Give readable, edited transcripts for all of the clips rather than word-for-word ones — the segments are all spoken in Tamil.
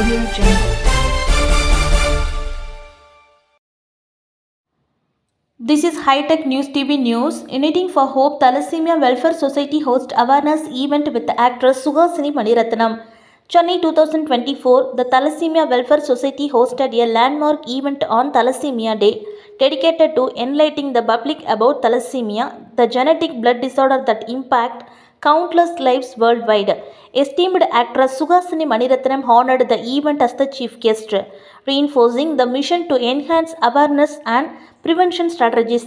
Audio Jungle. This is High Tech News TV News. Uniting for Hope Thalassemia Welfare Society host awareness event with actress Suhasini Maniratnam. Chennai 2024, the Thalassemia Welfare Society hosted a landmark event on Thalassemia Day dedicated to enlightening the public about thalassemia, the genetic blood disorder that impacts countless lives worldwide. Esteemed actress Suhasini Maniratnam honored the event as the chief guest, reinforcing the mission to enhance awareness and prevention strategies.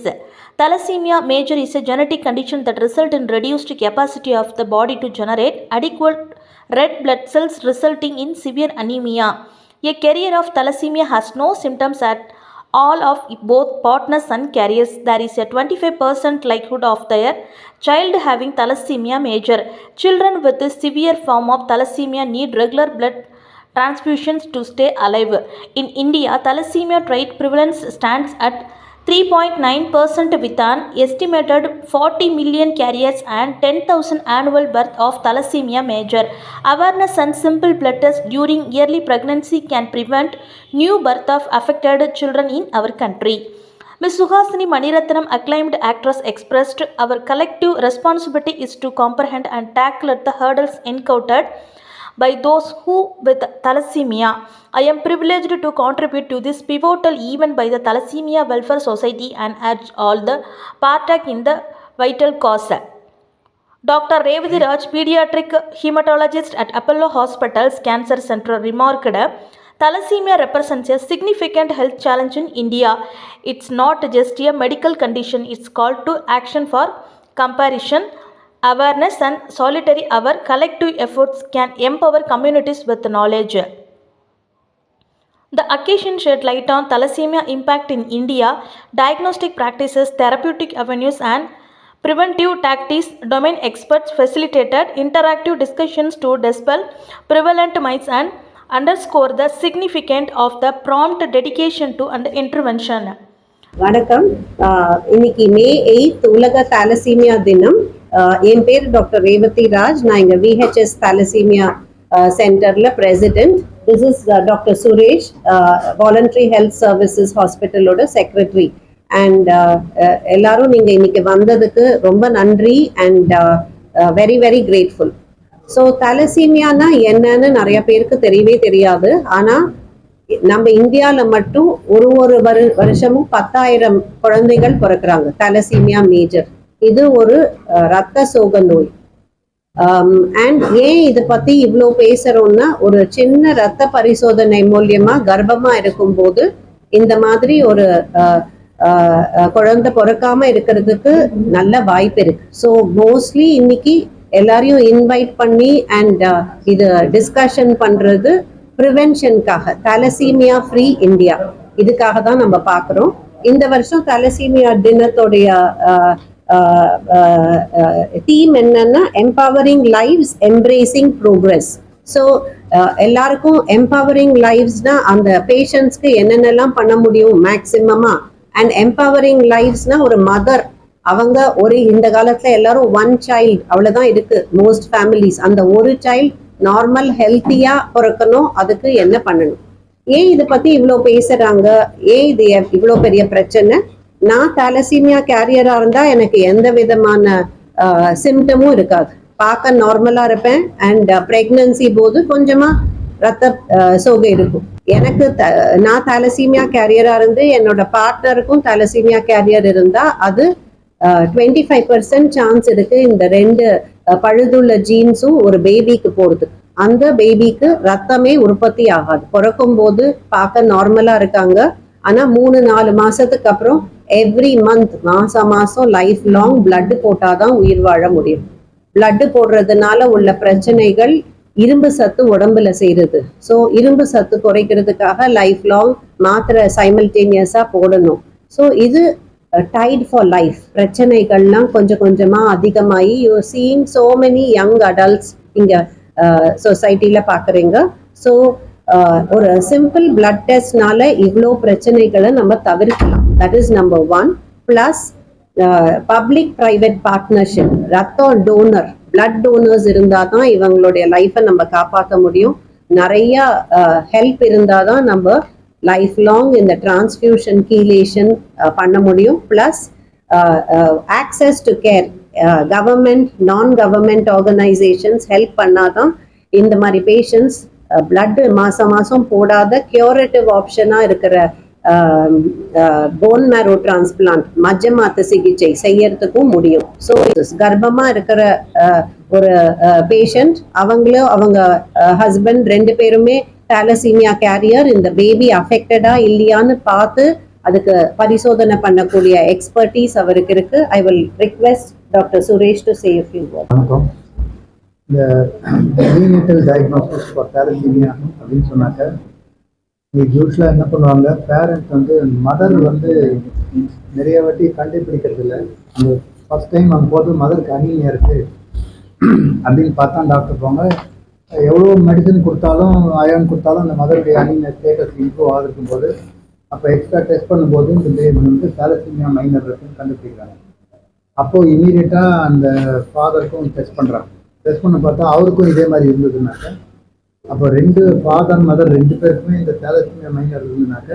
Thalassemia major is a genetic condition that results in reduced capacity of the body to generate adequate red blood cells, resulting in severe anemia. A carrier of thalassemia has no symptoms at all of both partners and carriers. There is a 25% likelihood of their child having thalassemia major. Children with a severe form of thalassemia need regular blood transfusions to stay alive. In India, thalassemia trait prevalence stands at 3.9% with an estimated 40 million carriers and 10,000 annual birth of thalassemia major. Awareness and simple blood tests during early pregnancy can prevent new birth of affected children in our country. Ms. Suhasini Maniratnam, acclaimed actress, expressed, "Our collective responsibility is to comprehend and tackle the hurdles encountered by those who with thalassemia. I am privileged to contribute to this pivotal event by the Thalassemia Welfare Society and urge all the partake in the vital cause." Dr. Revati Raj, pediatric hematologist at Apollo Hospital's Cancer Center, remarked, "Thalassemia represents a significant health challenge in India. It's not just a medical condition, it's called to action for comparison, awareness and solidarity. Our collective efforts can empower communities with knowledge." The occasion shed light on thalassemia impact in India, diagnostic practices, therapeutic avenues and preventive tactics. Domain experts facilitated interactive discussions to dispel prevalent myths and underscore the significance of the prompt dedication to and intervention. வணக்கம். இன்னைக்கு மே 8 உலக தாலசீமியா தினம். என் பேர் டாக்டர் ரேவதி ராஜ். நான் இங்கே விஹெச்எஸ் தாலசீமியா சென்டரில் president. This is doctor Suresh, voluntary health services ஹாஸ்பிட்டலோட செக்ரட்டரி. அண்ட் எல்லாரும் நீங்கள் இன்னைக்கு வந்ததுக்கு ரொம்ப நன்றி and very very grateful. So தாலசீமியானா என்னன்னு நிறைய பேருக்கு தெரியவே தெரியாது. ஆனால் நம்ம இந்தியாவில் மட்டும் ஒரு வருஷமும் 10,000 குழந்தைகள் பிறக்கிறாங்க தாலசீமியா மேஜர். இது ஒரு ரத்த சோக நோய். அண்ட் ஏன் இதை பற்றி இவ்வளோ பேசுகிறோம்னா, ஒரு சின்ன ரத்த பரிசோதனை மூலியமா கர்ப்பமாக இருக்கும்போது இந்த மாதிரி ஒரு குழந்தை பிறக்காம இருக்கிறதுக்கு நல்ல வாய்ப்பு இருக்கு. ஸோ மோஸ்ட்லி இன்னைக்கு எல்லாரையும் இன்வைட் பண்ணி அண்ட் இது டிஸ்கஷன் பண்ணுறது ப்ரிவென்ஷனுக்காக, தாலசீமியா ஃப்ரீ இந்தியா, இதுக்காக தான் நம்ம பார்க்குறோம். இந்த வருஷம் தாலசீமியா தினத்தோடைய தீம் என்னன்னா, empowering lives embracing progress. So எல்லாருக்கும் எம்பவரிங் லைவ்ஸ்னா அந்த பேஷண்ட்ஸ்க்கு என்னென்னலாம் பண்ண முடியும் மேக்சிமமா, அண்ட் எம்பவரிங் லைவ்ஸ்னா ஒரு மதர், அவங்க ஒரு இந்த காலத்துல எல்லாரும் ஒன் சைல்டு அவ்வளோதான் இருக்கு மோஸ்ட் ஃபேமிலிஸ். அந்த ஒரு சைல்டு நார்மல் ஹெல்த்தியா பிறக்கணும், அதுக்கு என்ன பண்ணணும்? ஏன் இதை பத்தி இவ்வளோ பேசுறாங்க? ஏன் இது இவ்வளோ பெரிய பிரச்சனை? நான் தாலசீமியா கேரியரா இருந்தா எனக்கு எந்த விதமான சிம்டமும் இருக்காது, பார்க்க நார்மலா இருப்பேன். அண்ட் பிரெக்னன்சி போது கொஞ்சமா ரத்த சோகை இருக்கும். எனக்கு நான் தாலசீமியா கேரியரா இருந்து என்னோட பார்ட்னருக்கும் தாலசீமியா கேரியர் இருந்தா அது 25% சான்ஸ் இருக்கு இந்த ரெண்டு பழுதுள்ள ஜீன்ஸும் ஒரு பேபிக்கு போறது. அந்த பேபிக்கு ரத்தமே உற்பத்தி ஆகாது. பிறக்கும் போது பார்க்க நார்மலா இருக்காங்க, ஆனா 3-4 மாசத்துக்கு அப்புறம் எவ்ரி மந்த் மாசம் லைஃப் லாங் பிளட் போட்டாதான் உயிர் வாழ முடியும். பிளட் போடுறதுனால உள்ள பிரச்சனைகள் இரும்பு சத்து உடம்புல செய்யறது. ஸோ இரும்பு சத்து குறைக்கிறதுக்காக லைஃப் லாங் மாத்திரை சைமல்டேனியஸா போடணும். ஸோ இது டைட் ஃபார் லைஃப். பிரச்சனைகள்லாம் கொஞ்சம் கொஞ்சமா அதிகமாகி you seeing so many young adults இங்க சொசைட்டில பாக்குறீங்க. ஸோ ஒரு சிம்பிள் பிளட் டெஸ்ட்னால இவ்வளோ பிரச்சனைகளை நம்ம தவிர்க்கலாம். That is number 1. Plus public private partnership, ரத்த டோனர், பிளட் டோனர்ஸ் இருந்தால் தான் இவங்களுடைய லைஃப்பை நம்ம காப்பாற்ற முடியும். நிறைய ஹெல்ப் இருந்தால் தான் நம்ம லைஃப் லாங் இந்த டிரான்ஸ்ஃபியூஷன் கீலேஷன் பண்ண முடியும். Plus access to care, government நான் கவர்மெண்ட் ஆர்கனைசேஷன்ஸ் ஹெல்ப் பண்ணாதான் இந்த மாதிரி பேஷண்ட்ஸ் பிளட் மாதம் போடாத கியூரேட்டிவ் ஆப்ஷனாக இருக்கிற போன் மேரோ டிரான்ஸ்பிளான்ட் மஜ்ஜ மாத்து சிகிச்சை செய்யறதுக்கும் முடியும். ஸோ கர்ப்பமாக இருக்கிற ஒரு பேஷண்ட் அவங்களும் அவங்க ஹஸ்பண்ட் 2 பேருமே தாலசீமியா கேரியர், இந்த பேபி அஃபெக்டடா இல்லையான்னு பார்த்து அதுக்கு பரிசோதனை பண்ணக்கூடிய எக்ஸ்பர்டீஸ் அவருக்கு இருக்கு. I will request doctor Suresh to say a few words. வணக்கம். இந்த neonatal diagnosis for thalassemia அப்படின்னு சொன்னாக்க யூஸ்வலாக என்ன பண்ணுவாங்க, பேரண்ட்ஸ் வந்து மதர் வந்து நிறைய வாட்டி கண்டுபிடிக்கிறது இல்லை. அந்த ஃபர்ஸ்ட் டைம் அவங்க போது மதருக்கு அனீமியா இருக்குது அப்படின்னு பார்த்தா டாக்டர் போங்க, எவ்வளோ மெடிசன் கொடுத்தாலும் அயர்ன் கொடுத்தாலும் அந்த மதருடைய அனீமியா ஸ்டேட்டஸ் இம்ப்ரூவ் ஆகிருக்கும் போது அப்போ எக்ஸ்ட்ரா டெஸ்ட் பண்ணும்போது இந்த பேபி வந்து தாலசீமியா மைனர் இருக்குன்னு கண்டுபிடிக்கிறாங்க. அப்போது இமீடியட்டாக அந்த ஃபாதருக்கும் டெஸ்ட் பண்ணுறாங்க. டெஸ்ட் பண்ண பார்த்தா அவருக்கும் இதே மாதிரி இருந்ததுனாக்க, அப்போ 2 ஃபாதர் மதர் 2 பேருக்குமே இந்த தாலசீமியா மைனர் இருந்ததுனாக்க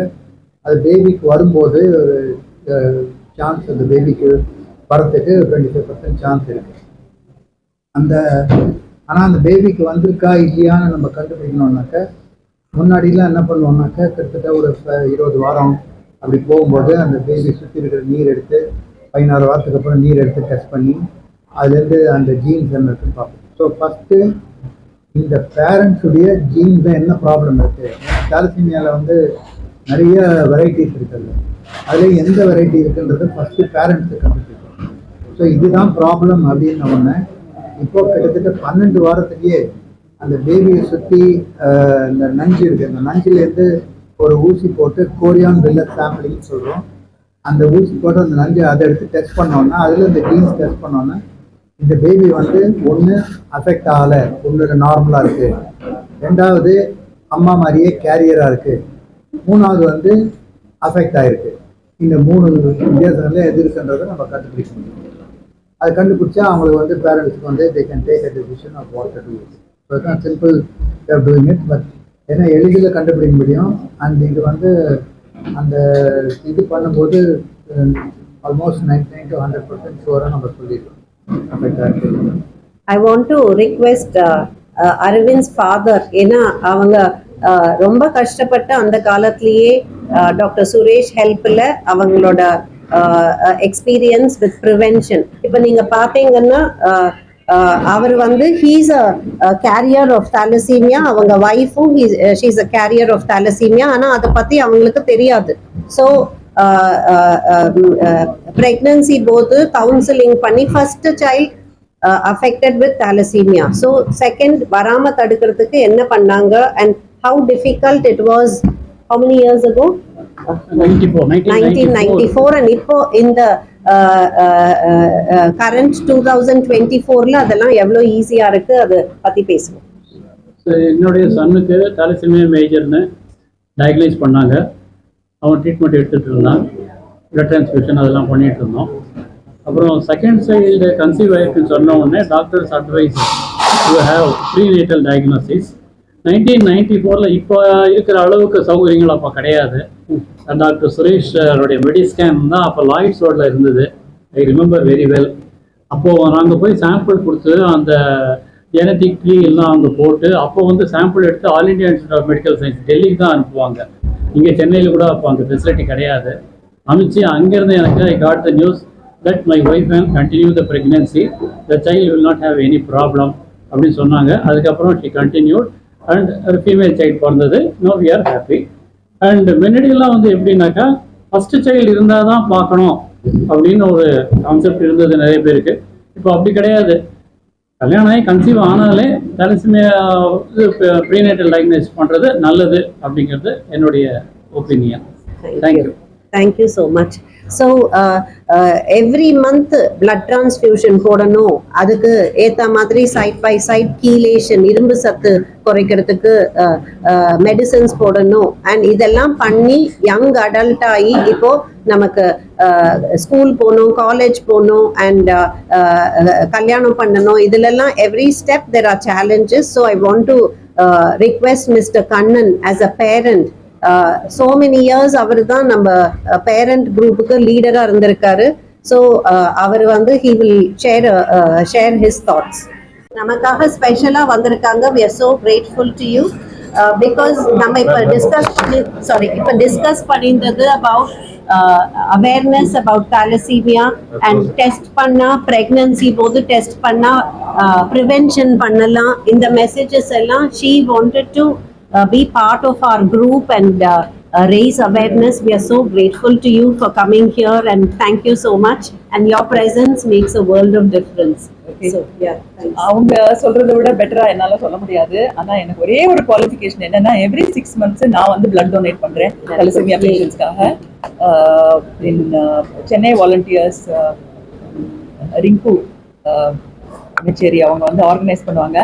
அது பேபிக்கு வரும்போது ஒரு சான்ஸ் அந்த பேபிக்கு வரத்துக்கு 25% சான்ஸ் இருக்குது. ஆனால் அந்த பேபிக்கு வந்திருக்கா இல்லையான்னு நம்ம கண்டுபிடிக்கணும்னாக்க முன்னாடிலாம் என்ன பண்ணுவோம்னாக்க கிட்டத்தட்ட ஒரு 20 வாரம் அப்படி போகும்போது அந்த பேபி சுற்றி இருக்கிற நீர் எடுத்து 16 வாரத்துக்கு அப்புறம் நீர் எடுத்து டெஸ்ட் பண்ணி அதுலேருந்து அந்த ஜீன்ஸ் என்ன இருக்குன்னு பார்ப்போம். ஸோ ஃபஸ்ட்டு இந்த பேரண்ட்ஸுடைய ஜீன்ஸில் என்ன ப்ராப்ளம் இருக்குது. தாலசீமியாவில் வந்து நிறைய வெரைட்டிஸ் இருக்குது. அதில் எந்த வெரைட்டி இருக்குன்றது ஃபஸ்ட்டு பேரண்ட்ஸுக்கு கண்டுபிடிக்கும். ஸோ இதுதான் ப்ராப்ளம் அப்படின்னு ஒன்று. இப்போ கிட்டத்தட்ட 12 வாரத்துலேயே அந்த பேபியை சுற்றி இந்த நஞ்சு இருக்குது. அந்த நஞ்சுலேருந்து ஒரு ஊசி போட்டு கோரியான் வில்லட் சாம்பிளிங் சொல்கிறோம். அந்த ஊசி போட்டு அந்த நஞ்சு அதை எடுத்து டெஸ்ட் பண்ணோன்னா அதில் இந்த ஜீன்ஸ் டெஸ்ட் பண்ணோன்னா இந்த பேபி வந்து ஒன்று அஃபெக்ட் ஆகலை, ஒன்று நார்மலாக இருக்குது, 2வது அம்மா மாதிரியே கேரியராக இருக்குது, 3வது வந்து அஃபெக்ட் ஆகிருக்கு. இந்த 3 வித்தியாசங்களில் எது இருக்குன்றதை நம்ம கண்டுபிடிக்க முடியும். அதை கண்டுபிடிச்சா அவங்களுக்கு வந்து பேரண்ட்ஸுக்கு வந்து they can take a decision of what to do. So it's simple they're doing it. But ஏன்னா எளிதில் கண்டுபிடிக்க முடியும். அண்ட் இது வந்து அந்த இது பண்ணும்போது ஆல்மோஸ்ட் 99 to 100% ஷுவராக நம்ம சொல்லிடுவோம். I want to request Arvind's father, ஏன்னா அவங்க ரொம்ப கஷ்டப்பட்டு அந்த காலத்திலேயே டாக்டர் சுரேஷ் ஹெல்ப்ல அவங்களோட எக்ஸ்பீரியன்ஸ் வித் ப்ரிவென்ஷன். இப்போ நீங்க பார்த்தீங்கன்னா அவர் வந்து he's a carrier of thalassemia, அவங்க ஒய்ஃபும் she's a carrier of thalassemia. ஆனால் அதை பற்றி அவங்களுக்கு தெரியாது. ஸோ pregnancy போது கவுன்சிலிங் பண்ணி first child affected with thalassemia. So second வராம தடுக்கிறதுக்கு என்ன பண்ணாங்க and how difficult it was. How many years ago? 1994. And இப்போ இந்த current 2024ல அதெல்லாம் எவ்வளோ ஈஸியா இருக்கு, அதை பத்தி பேசுவோம். என்னுடைய சன்னுக்கு தாலசீமியா மேஜர்னு டயக்னைஸ் பண்ணாங்க. அவன் ட்ரீட்மெண்ட் எடுத்துகிட்டு இருந்தான், பிளட் டிரான்ஸ்ஃபியூஷன் அதெல்லாம் பண்ணிகிட்டு இருந்தோம். அப்புறம் செகண்ட் சைல்டு கன்சீவ் ஆகிருக்குன்னு சொன்ன உடனே doctors advice to have prenatal diagnosis. 1994 இப்போ இருக்கிற அளவுக்கு சௌகரியங்கள் அப்போ கிடையாது. டாக்டர் சுரேஷ் அவருடைய மெடிஸ்கேன் தான் அப்போ லாய்ட்ஸ் ரோடில் இருந்தது. I remember very well. அப்போது நாங்கள் போய் சாம்பிள் கொடுத்து அந்த ஜெனட்டிக் ட்ரீ எல்லாம் அங்கே போட்டு அப்போ வந்து சாம்பிள் எடுத்து all India institute of medical science டெல்லிக்கு தான் அனுப்புவாங்க. இங்கே சென்னையில் கூட அப்போ அந்த ஃபெசிலிட்டி கிடையாது. அனுப்பிச்சு அங்கேருந்து எனக்கு I got the news that my wife can continue the pregnancy, the child will not have any problem அப்படின்னு சொன்னாங்க. அதுக்கப்புறம் ஷி கண்டினியூட் அண்ட் ஒரு ஃபீமேல் சைல்டு பிறந்தது. No we are happy. And முன்னாடியெல்லாம் வந்து எப்படின்னாக்கா ஃபஸ்ட்டு சைல்டு இருந்தால் தான் பார்க்கணும் அப்படின்னு ஒரு கான்செப்ட் இருந்தது நிறைய பேருக்கு. இப்போ அப்படி கிடையாது. கல்யாணம் ஆகி கன்சீவ் ஆனாலே தாலசீமியா ப்ரீநேட்டல் டயக்னைஸ் பண்ணுறது நல்லது அப்படிங்கிறது என்னுடைய opinion. Thank you. Thank you so much. So every month blood transfusion போடணும். அதுக்கு ஏற்ற மாதிரி சைட் பை சைட் கீலேஷன், இரும்பு சத்து குறைக்கிறதுக்கு மெடிசன்ஸ் போடணும். அண்ட் இதெல்லாம் பண்ணி யங் அடல்ட் ஆகி இப்போ நமக்கு ஸ்கூல் போகணும், காலேஜ் போகணும், அண்ட் கல்யாணம் பண்ணணும், இதுலெல்லாம் every step there are challenges. So I want to request mister Kannan as a parent, so many years அவர் தான் நம்ம பேரண்ட் குரூப்புக்கு லீடரா இருந்திருக்காரு. ஸோ அவர் வந்து he will share his thoughts. நமக்காக ஸ்பெஷலா வந்திருக்காங்க. we are so grateful to you because நம்ம இப்ப டிஸ்கஸ் பண்ணிருந்தது about awareness about thalassemia and test பண்ணா pregnancy போது டெஸ்ட் பண்ணா prevention பண்ணலாம். இந்த மெசேஜஸ் எல்லாம் she wanted to be part of our group and raise awareness. We are so grateful to you for coming here and thank you so much, and your presence makes a world of difference. Okay. So yeah, thanks. அவங்க சொல்றதை விட பெட்டரா என்னால சொல்ல முடியாது. ஆனா எனக்கு ஒரே ஒரு குவாலிஃபிகேஷன் என்னன்னா, எவ்ரி 6 months நான் வந்து பிளட் டொனேட் பண்றேன் தலசீமியா பேஷண்ட்ஸ்க்காக. இன் சென்னை வாலண்டியர்ஸ் ரிங்கு மெச்சேரி அவங்க வந்து ஆர்கனைஸ் பண்ணுவாங்க.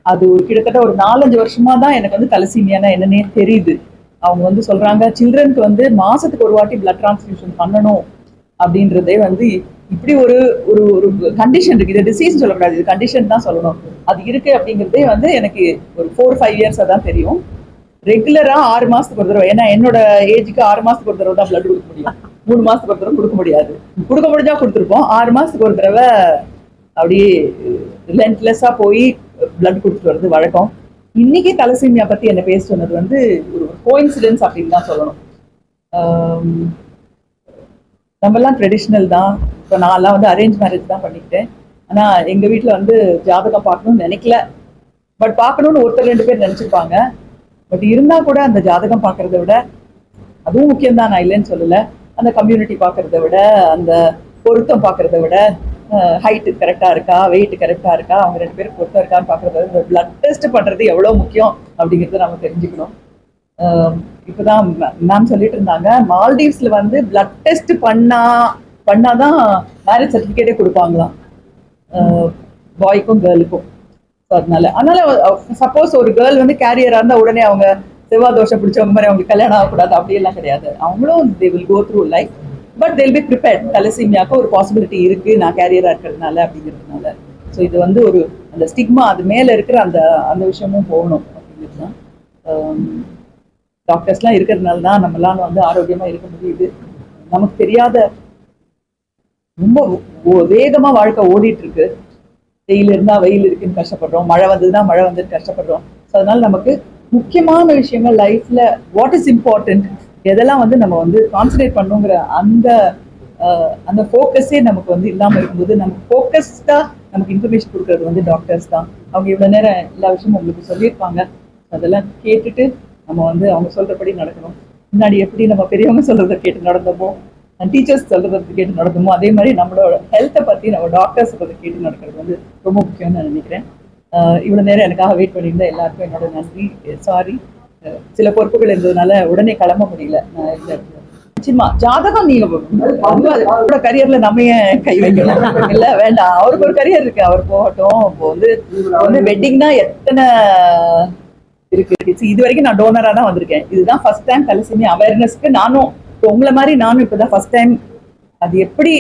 அது கிட்டத்தட்ட ஒரு 4-5 வருஷமா தான் எனக்கு வந்து தலசீமியானா என்னன்னே தெரியுது. அவங்க வந்து சொல்றாங்க, சில்ட்ரனுக்கு வந்து மாசத்துக்கு ஒரு வாட்டி பிளட் டிரான்ஸ்ஃபியூஷன் பண்ணணும் அப்படின்றதே வந்து இப்படி ஒரு ஒரு ஒரு கண்டிஷன் இருக்கு. இது டிசீஸ் சொல்லக்கூடாது, இது கண்டிஷன் தான் சொல்லணும். அது இருக்கு அப்படிங்கிறதே வந்து எனக்கு ஒரு 4-5 இயர்ஸா தான் தெரியும். ரெகுலரா 6 மாசத்துக்கு ஒரு தடவை, ஏன்னா என்னோட ஏஜுக்கு 6 மாசத்துக்கு ஒரு தடவை தான் பிளட் கொடுக்க முடியும். 3 மாசத்துக்கு ஒரு தடவை கொடுக்க முடியாது. கொடுக்க முடிஞ்சா கொடுத்துருப்போம். 6 மாசத்துக்கு ஒரு தடவை அப்படியே ரிலன்ட்லெஸ்ஸா போய் பிளட் கொடுத்துட்டு வருது வழக்கம். இன்னைக்கு தலசீமியா பத்தி என்ன பேச சொன்னது வந்து ஒரு கோயின்சிடென்ஸ் அப்படின்னு தான் சொல்லணும். நம்மலாம் ட்ரெடிஷ்னல் தான். இப்போ நான்லாம் வந்து அரேஞ்ச் மேரேஜ் தான் பண்ணிக்கிட்டேன். ஆனால் எங்கள் வீட்டில் வந்து ஜாதகம் பார்க்கணும்னு நினைக்கல. பட் பார்க்கணும்னு ஒருத்தர் 2 பேர் நினச்சிருப்பாங்க. பட் இருந்தால் கூட அந்த ஜாதகம் பார்க்கறத விட, அதுவும் முக்கியம்தான், நான் இல்லைன்னு சொல்லலை, அந்த கம்யூனிட்டி பார்க்கறத விட, அந்த பொருத்தம் பார்க்கறத விட, ஹைட்டு கரெக்டாக இருக்கா, வெயிட் கரெக்டாக இருக்கா, அவங்க 2 பேருக்கு பொருத்தம் இருக்கான்னு பார்க்கறத விட பிளட் டெஸ்ட் பண்ணுறது எவ்வளோ முக்கியம் அப்படிங்கிறத நம்ம தெரிஞ்சுக்கணும். இப்போதான் மேம் சொல்லிட்டு இருந்தாங்க, மால்டீவ்ஸ்ல வந்து பிளட் டெஸ்ட் பண்ணாதான் மேரேஜ் சர்டிஃபிகேட்டே கொடுப்பாங்களாம், பாய்க்கும் கேர்ளுக்கும். ஸோ அதனால சப்போஸ் ஒரு கேர்ள் வந்து கேரியரா இருந்தா உடனே அவங்க செவ்வாய் தோஷம் பிடிச்சவங்க மாதிரி அவங்களுக்கு கல்யாணம் ஆகக்கூடாது அப்படியெல்லாம் கிடையாது. அவங்களும் they will go through life, but they'll be prepared. தலசீமியாவுக்கு ஒரு பாசிபிலிட்டி இருக்கு நான் கேரியரா இருக்கிறதுனால அப்படிங்கிறதுனால. ஸோ இது வந்து ஒரு அந்த ஸ்டிக்மா, அது மேல இருக்கிற அந்த விஷயமும் போகணும் அப்படிங்கிறது தான். டாக்டர்ஸ்லாம் இருக்கிறதுனால தான் நம்மளால வந்து ஆரோக்கியமா இருக்க முடியுது. நமக்கு தெரியாத ரொம்ப வேகமா வாழ்க்கை ஓடிட்டு இருக்கு. வெயில் இருந்தா வெயில் இருக்குன்னு கஷ்டப்படுறோம், மழை வந்ததுன்னா மழை வந்துன்னு கஷ்டப்படுறோம். ஸோ அதனால நமக்கு முக்கியமான விஷயங்கள் லைஃப்ல வாட் இஸ் இம்பார்ட்டன்ட், எதெல்லாம் வந்து நம்ம வந்து கான்சன்ட்ரேட் பண்ணுங்கிற அந்த ஃபோக்கஸே நமக்கு வந்து இல்லாம இருக்கும்போது, நமக்கு ஃபோக்கஸ்டா நமக்கு இன்ஃபர்மேஷன் கொடுக்கறது வந்து டாக்டர்ஸ் தான். அவங்க இவ்வளவு நேரம் எல்லா விஷயமும் உங்களுக்கு சொல்லியிருப்பாங்க. அதெல்லாம் கேட்டுட்டு நம்ம வந்து அவங்க சொல்றபடி நடக்கணும். முன்னாடி எப்படி நம்ம பெரியவங்க சொல்றதை கேட்டு நடந்தோமோ, டீச்சர்ஸ் சொல்றதை கேட்டு நடந்தோமோ, அதே மாதிரி நம்மளோட ஹெல்த்தை பத்தி நம்ம டாக்டர்ஸ் சொல்றதை கேட்டு நடக்கிறது வந்து ரொம்ப முக்கியம்னு நான் நினைக்கிறேன். இவ்வளவு நேரம் எனக்காக வெயிட் பண்ணியிருந்த எல்லாருக்கும் என்னோட நன்றி. சாரி, சில பொறுப்புகள் இருந்ததுனால உடனே கிளம்ப முடியல. நிச்சயமா ஜாதகம் நீங்க அவரோட கரியர்ல நம்ம ஏன் கை வைக்கணும்? இல்ல வேண்டாம், அவருக்கு ஒரு கரியர் இருக்கு, அவர் போகட்டும். இப்போ வந்து வெட்டிங்னா எத்தனை இருக்கு. இது வரைக்கும் நான் டோனரா தான் வந்திருக்கேன். இதுதான் ஃபர்ஸ்ட் டைம் தலசீமியா அவேர்னஸ்க்கு நானும் உங்களை மாதிரி நானும் இப்பதான் ஃபர்ஸ்ட் டைம் அது எப்படி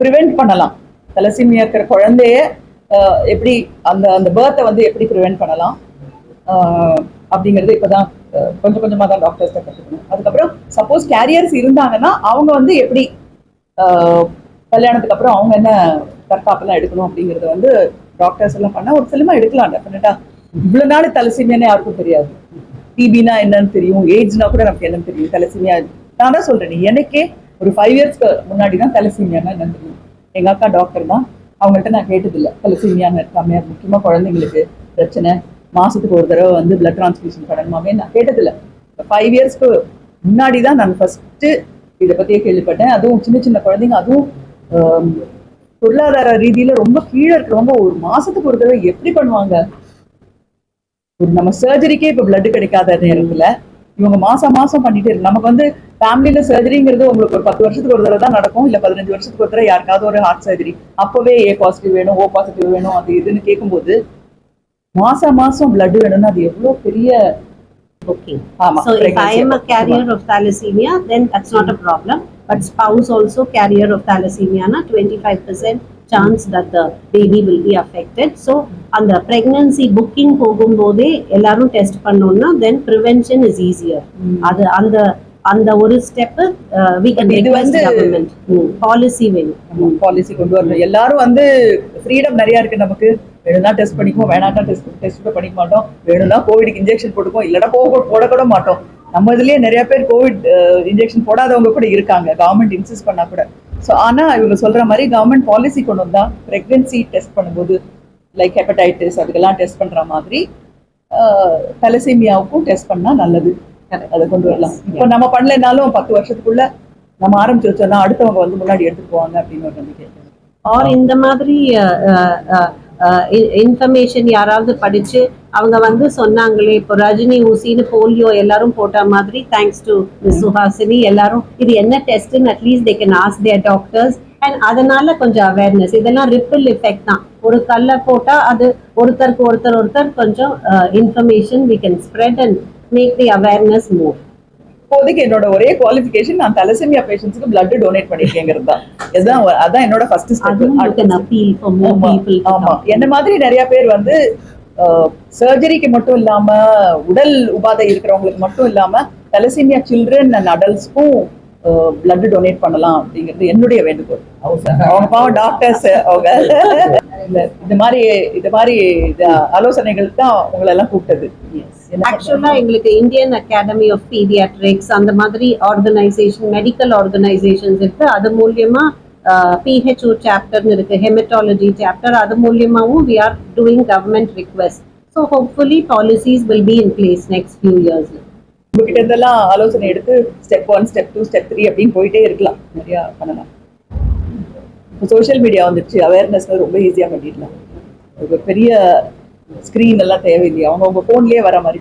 ப்ரிவென்ட் பண்ணலாம், தலசீமியா இருக்கிற குழந்தைய எப்படி அந்த பேர்த்தை வந்து எப்படி ப்ரிவென்ட் பண்ணலாம் அப்படிங்கிறது இப்பதான் கொஞ்சம் கொஞ்சமா தான் டாக்டர்ஸ் கற்றுக்கணும். அதுக்கப்புறம் சப்போஸ் கேரியர்ஸ் இருந்தாங்கன்னா அவங்க வந்து எப்படி கல்யாணத்துக்கு அப்புறம் அவங்க என்ன தற்காப்பெல்லாம் எடுக்கணும் அப்படிங்கறத வந்து டாக்டர்ஸ் எல்லாம் பண்ணா ஒரு சிலமா எடுக்கலாம். டெஃபினட்டா இவ்வளவு நாள் தலசீமியானே யாருக்கும் தெரியாது. டிபினா என்னன்னு தெரியும், ஏஜ்னா கூட நமக்கு என்னன்னு தெரியும். தலசீமியா நான் தான் சொல்றேன், எனக்கே ஒரு 5 இயர்ஸ்க்கு முன்னாடி தான் தலசீமியானா என்னன்னு தெரியும். எங்க அக்கா டாக்டர் தான், அவங்கள்ட்ட நான் கேட்டதில்லை தலசீமியான்னு இருக்காமே, முக்கியமா குழந்தைங்களுக்கு பிரச்சனை, மாசத்துக்கு ஒரு தடவை வந்து பிளட் டிரான்ஸ்ஃபியூஷன் பண்ணணுமாமே நான் கேட்டதில்லை. 5 இயர்ஸ்க்கு முன்னாடி தான் நான் ஃபர்ஸ்ட் இதை பத்தியே கேள்விப்பட்டேன். அதுவும் சின்ன சின்ன குழந்தைங்க, அதுவும் பொருளாதார ரீதியில ரொம்ப கீழே இருக்கிறவங்க ஒரு மாசத்துக்கு ஒரு தடவை எப்படி பண்ணுவாங்க? ஒரு நம்ம சர்ஜரிக்கே இப்ப பிளட் கிடைக்காத நேரத்துல இவங்க மாசம் மாசம் பண்ணிட்டே இருக்கு. நமக்கு வந்து ஃபேமிலியில சர்ஜரிங்கிறது உங்களுக்கு ஒரு 10 வருஷத்துக்கு ஒரு தடவை தான் நடக்கும், இல்ல 15 வருஷத்துக்கு ஒரு தடவை யாருக்காவது ஒரு ஹார்ட் சர்ஜரி, அப்பவே A பாசிட்டிவ் வேணும், O பாசிட்டிவ் வேணும், அது இதுன்னு கேட்கும்போது மாசம் மாசம் பிளட் வேணும்னா அது எவ்வளவு பெரிய. Okay. So if I am a carrier of thalassemia, then that's not a problem. but spouse also carrier of thalassemia na 25% chance that the baby will be affected. So and the pregnancy booking போகும்போதே எல்லாரும் டெஸ்ட் பண்ணோம்னா then prevention is easier. அது அந்த ஒரு step we can request government policy வேணும். பாலிசி கொண்டு வரணும். எல்லாரும் வந்து ஃப்ரீடம் நிறைய இருக்கு நமக்கு. வேணும்னா டெஸ்ட் பண்ணிக்குவோம், வேணாட்டா டெஸ்ட் பண்ணிக்க மாட்டோம். வேணும்னா கோவிடுக்கு இன்ஜெக்ஷன் போட்டுக்குவோம், இல்லைன்னா போடக்கூட மாட்டோம். நம்ம இதுலயே நிறைய பேர் கோவிட் இன்ஜெக்ஷன் போடாதவங்க கூட இருக்காங்க, கவர்மெண்ட் இன்சிஸ்ட் பண்ணா கூட. ஸோ ஆனா இவங்க சொல்ற மாதிரி கவர்மெண்ட் பாலிசி கொண்டு வந்தா பிரெக்னன்சி டெஸ்ட் பண்ணும்போது லைக் ஹெப்படைட்டிஸ் அதுக்கெல்லாம் டெஸ்ட் பண்ற மாதிரி தலசீமியாவுக்கும் டெஸ்ட் பண்ணா நல்லது. அதை கொண்டு வரலாம். இப்போ நம்ம பண்ணலைனாலும் 10 வருஷத்துக்குள்ள நம்ம ஆரம்பிச்சு வச்சோம்னா அடுத்தவங்க வந்து முன்னாடி எடுத்துட்டு போவாங்க அப்படின்னு ஒரு நம்பிக்கை. ஆர் இந்த மாதிரி இன்ஃபர்மேஷன் யாராவது படிச்சு அவங்க வந்து சொன்னாங்களே, இப்போ ரஜினி ஊசின்னு போலியோ எல்லாரும் போட்ட மாதிரி தேங்க்ஸ் டு சுஹாசினி எல்லாரும் இது என்ன டெஸ்ட்னு at least they can ask their doctors. And அதனால கொஞ்சம் அவேர்னஸ், இதெல்லாம் ரிப்பிள் எஃபெக்ட் தான். ஒரு கல்லை போட்டா அது ஒருத்தருக்கு ஒருத்தர் கொஞ்சம் information we can spread and make the awareness more. இப்போதைக்கு என்னோட ஒரே குவாலிஃபிகேஷன் நான் தலசீமியா பேஷண்ட்ஸ்க்கு பிளட் டொனேட் பண்ணிருக்கேங்கிறது தான். அதான் என்னோட ஃபர்ஸ்ட் ஸ்டெப். ஆமா, என்ன மாதிரி நிறைய பேர் வந்து சர்ஜரிக்கு மட்டும் இல்லாம உடல் உபாதை இருக்கிறவங்களுக்கு மட்டும் இல்லாம தலசீமியா சில்ட்ரன் அண்ட் அடல்ட்ஸ்க்கும் பிளட் டொனேட் பண்ணலாம் அப்படிங்கிறது என்னுடைய வேண்டுகோள். அவங்க பாவம் டாக்டர்ஸ், அவங்க இது மாதிரி ஆலோசனைகள் தான் உங்களை எல்லாம் கூப்பிட்டது. ஆக்சுவலா எங்களுக்கு இந்தியன் அகாடமி ஆஃப் பீடியாட்ரிக்ஸ் அந்த மாதிரி ஆர்கனைசேஷன், மெடிக்கல் ஆர்கனைசேஷன்ஸ் இருக்கு. அது மூலியமா PHO சாப்டர்னு இருக்கு, ஹெமட்டாலஜி சாப்டர், அது மூலியமாவும் we are doing government requests. So hopefully policies will be in place next few years. உங்ககிட்ட இருந்தெல்லாம் ஆலோசனை எடுத்து ஸ்டெப் 1, ஸ்டெப் 2, ஸ்டெப் 3 அப்படின்னு போயிட்டே இருக்கலாம், நிறைய பண்ணலாம். இப்போ சோஷியல் மீடியா வந்துடுச்சு, அவேர்னஸ் ரொம்ப ஈஸியாக பண்ணிடலாம். ஒரு பெரிய ஸ்க்ரீன் எல்லாம் தேவையில்லையா, அவங்க போன்லயே வர மாதிரி